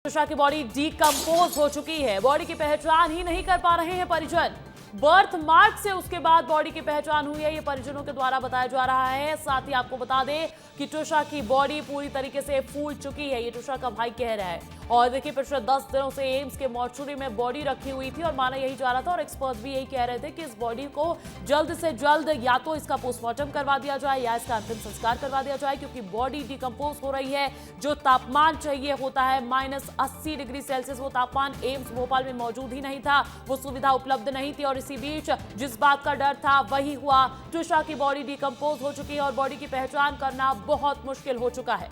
तुषा की body decompose हो चुकी है। बॉडी की पहचान ही नहीं कर पा रहे हैं परिजन। बर्थ मार्क से उसके बाद बॉडी की पहचान हुई है, ये परिजनों के द्वारा बताया जा रहा है। साथ ही आपको बता दें कि तुषा की बॉडी पूरी तरीके से फूल चुकी है, ये तुषा का भाई कह रहा है। और देखिए पिछले 10 दिनों से एम्स के मॉर्चुरी में बॉडी रखी हुई थी और माना यही जा रहा था और एक्सपर्ट भी यही कह रहे थे कि इस बॉडी को जल्द से जल्द या तो इसका पोस्टमार्टम करवा दिया जाए या इसका अंतिम संस्कार करवा दिया जाए, क्योंकि बॉडी डिकम्पोज हो रही है। जो तापमान चाहिए होता है -80 डिग्री सेल्सियस, वो तापमान एम्स भोपाल में मौजूद ही नहीं था, वो सुविधा उपलब्ध नहीं थी। और इसी बीच जिस बात का डर था वही हुआ। तुषा की बॉडी डिकम्पोज हो चुकी है और बॉडी की पहचान करना बहुत मुश्किल हो चुका है।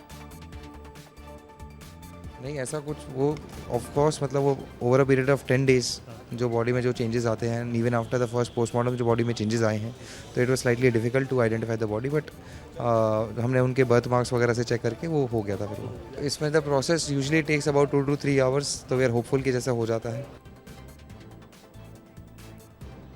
नहीं ऐसा कुछ, वो ऑफ कोर्स मतलब वो over a period of 10 days जो बॉडी में जो चेंजेस आते हैं, even after the first postmortem जो बॉडी में चेंजेस आए हैं, तो it was slightly difficult to identify the body, but हमने उनके बर्थ मार्क्स वगैरह से चेक करके वो हो गया था। फिर वो इसमें the process usually takes about 2 to 3 hours, तो वी आर होपफुल कि जैसा हो जाता है।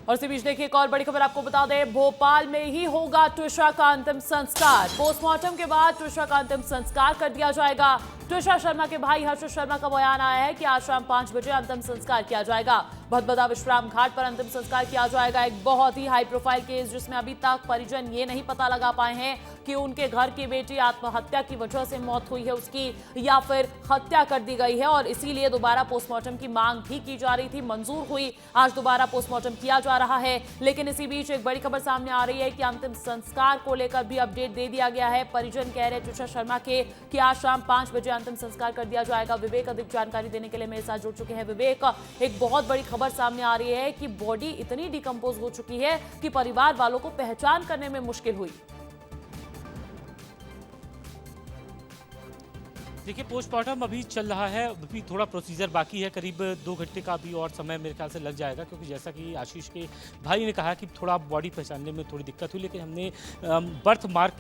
और इसी बीच देखिए एक और बड़ी खबर आपको बता दें, भोपाल में ही होगा तुषा का अंतिम संस्कार। पोस्टमार्टम के बाद तुषा का अंतिम संस्कार कर दिया जाएगा। तुषा शर्मा के भाई हर्षित शर्मा का बयान आया है कि आज शाम 5 बजे अंतिम संस्कार किया जाएगा। भदभदा विश्राम घाट पर अंतिम संस्कार किया जाएगा। एक बहुत ही हाई प्रोफाइल केस जिसमें अभी तक परिजन ये नहीं पता लगा पाए हैं कि उनके घर की बेटी आत्महत्या की वजह से मौत हुई है उसकी या फिर हत्या कर दी गई है, और इसीलिए दोबारा पोस्टमार्टम की मांग भी की जा रही थी, मंजूर हुई। आज दोबारा पोस्टमार्टम किया जा रहा है। लेकिन इसी बीच एक बड़ी खबर सामने आ रही है कि अंतिम संस्कार को लेकर भी अपडेट दे दिया गया है। परिजन कह रहे तुषा शर्मा के कि आज शाम 5 बजे अंतिम संस्कार कर दिया जाएगा। विवेक अधिक जानकारी देने के लिए मेरे साथ जुड़ चुके हैं। विवेक, एक बहुत बड़ी खबर सामने आ रही है कि बॉडी इतनी डिकम्पोज हो चुकी है कि परिवार वालों को पहचान करने में मुश्किल हुई। देखिए पोस्टमार्टम अभी चल रहा है, अभी थोड़ा प्रोसीजर बाकी है, करीब 2 घंटे का भी और समय मेरे ख्याल से लग जाएगा, क्योंकि जैसा कि आशीष के भाई ने कहा कि थोड़ा बॉडी पहचानने में थोड़ी दिक्कत हुई, लेकिन हमने बर्थ मार्क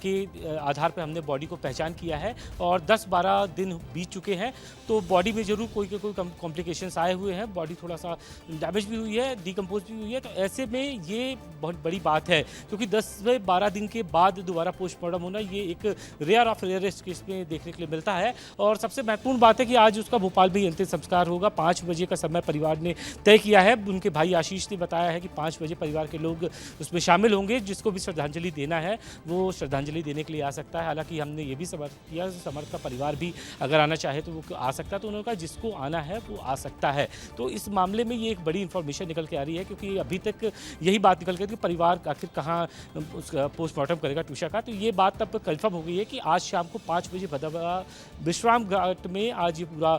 के आधार पर हमने बॉडी को पहचान किया है और 10-12 दिन बीत चुके हैं। तो बॉडी में जरूर कोई कॉम्प्लिकेशंस आए हुए हैं, बॉडी थोड़ा सा डैमेज भी हुई है, डिकम्पोज भी हुई है। तो ऐसे में ये बहुत बड़ी बात है, क्योंकि 10 से 12 दिन के बाद दोबारा पोस्टमार्टम होना ये एक रेयर ऑफ रेयरेस्ट केस में देखने के लिए मिलता है। और सबसे महत्वपूर्ण बात है कि आज उसका भोपाल में अंतिम संस्कार होगा। 5 बजे का समय परिवार ने तय किया है। उनके भाई आशीष ने बताया है कि 5 बजे परिवार के लोग उसमें शामिल होंगे। जिसको भी श्रद्धांजलि देना है वो श्रद्धांजलि देने के लिए आ सकता है। हालांकि हमने ये भी समर्थ किया, समर्थ का परिवार भी अगर आना चाहे तो वो आ सकता है। तो उन्होंने कहा जिसको आना है वो आ सकता है। तो इस मामले में ये एक बड़ी इंफॉर्मेशन निकल के आ रही है, क्योंकि अभी तक यही बात निकल के कि परिवार आखिर कहाँ उसका पोस्टमार्टम करेगा तुषा का। तो ये बात अब कन्फर्म हो गई है कि आज शाम को 5 बजे भदभदा विश्राम घाट में आज ये पूरा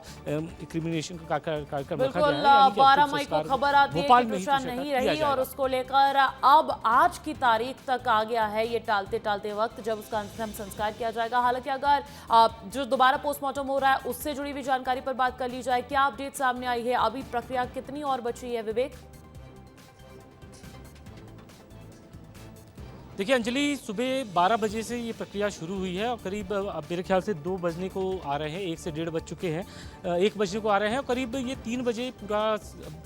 क्रिमिनेशन का कार्यक्रम रखा गया है। 12 मई को खबर आती है कि तुषा नहीं रही और उसको लेकर अब आज की तारीख तक आ गया है ये टालते टालते वक्त जब उसका अंतिम संस्कार किया जाएगा। हालांकि अगर जो दोबारा पोस्टमार्टम हो रहा है उससे जुड़ी हुई जानकारी पर बात कर ली जाए, क्या अपडेट सामने आई है? अभी प्रक्रिया कितनी और बची है विवेक? देखिए अंजलि, सुबह 12 बजे से ये प्रक्रिया शुरू हुई है और करीब अब मेरे ख्याल से 2 बजने को आ रहे हैं, 1 से 1.5 बज चुके हैं, 1 बजने को आ रहे हैं और करीब ये 3 बजे पूरा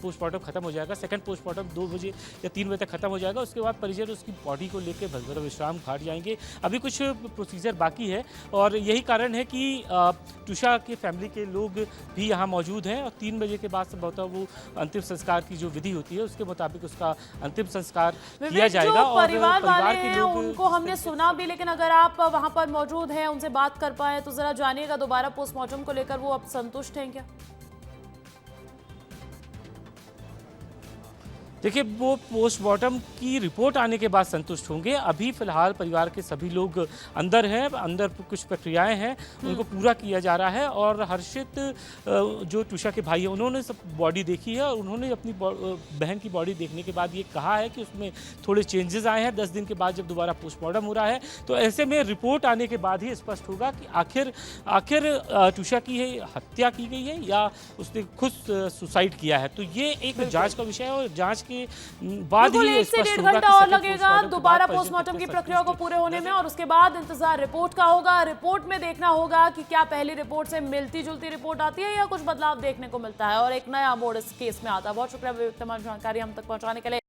पोस्टमार्टम खत्म हो जाएगा। सेकंड पोस्टमार्टम 2 बजे या 3 बजे तक खत्म हो जाएगा। उसके बाद परिजन उसकी बॉडी को लेकर भदभदा विश्राम घाट जाएंगे। अभी कुछ प्रोसीजर बाकी है और यही कारण है कि तुषा के फैमिली के लोग भी यहाँ मौजूद हैं और 3 बजे के बाद संभवतः वो अंतिम संस्कार की जो विधि होती है उसके मुताबिक उसका अंतिम संस्कार किया जाएगा। और परिवार वाले उनको हमने सुना भी, लेकिन अगर आप वहां पर मौजूद हैं, उनसे बात कर पाए तो जरा जानिएगा दोबारा पोस्टमार्टम को लेकर वो अब संतुष्ट हैं क्या? देखिए वो पोस्टमार्टम की रिपोर्ट आने के बाद संतुष्ट होंगे। अभी फिलहाल परिवार के सभी लोग अंदर हैं, अंदर कुछ प्रक्रियाएं हैं उनको पूरा किया जा रहा है। और हर्षित जो तुषा के भाई हैं उन्होंने सब बॉडी देखी है और उन्होंने अपनी बहन की बॉडी देखने के बाद ये कहा है कि उसमें थोड़े चेंजेस आए हैं 10 दिन के बाद जब दोबारा पोस्टमार्टम हो रहा है। तो ऐसे में रिपोर्ट आने के बाद ही स्पष्ट होगा कि आखिर तुषा की हत्या की गई है या उसने खुद सुसाइड किया है। तो ये एक जाँच का विषय है और जाँच बाद ही 1 से 1.5 घंटा और लगेगा दोबारा पोस्टमार्टम की प्रक्रिया को पूरे होने में और उसके बाद इंतजार रिपोर्ट का होगा। रिपोर्ट में देखना होगा कि क्या पहली रिपोर्ट से मिलती जुलती रिपोर्ट आती है या कुछ बदलाव देखने को मिलता है और एक नया मोड़ इस केस में आता है। बहुत शुक्रिया तमाम जानकारी हम तक पहुंचाने के लिए।